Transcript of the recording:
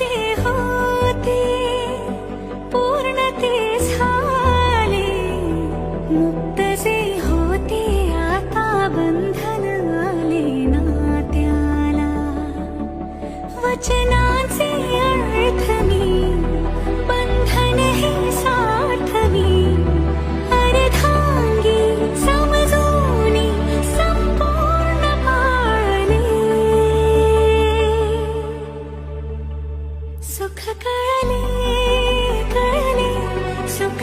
जे होते पूर्ण ते झाले, मुक्त जे होते आता बंधन आले नात्याला. वचनाचे अर्थ मी बंधन हे सार्थवी, अर्धांगी समजूनी संपूर्ण पाळले. सुख कळले कळले सुख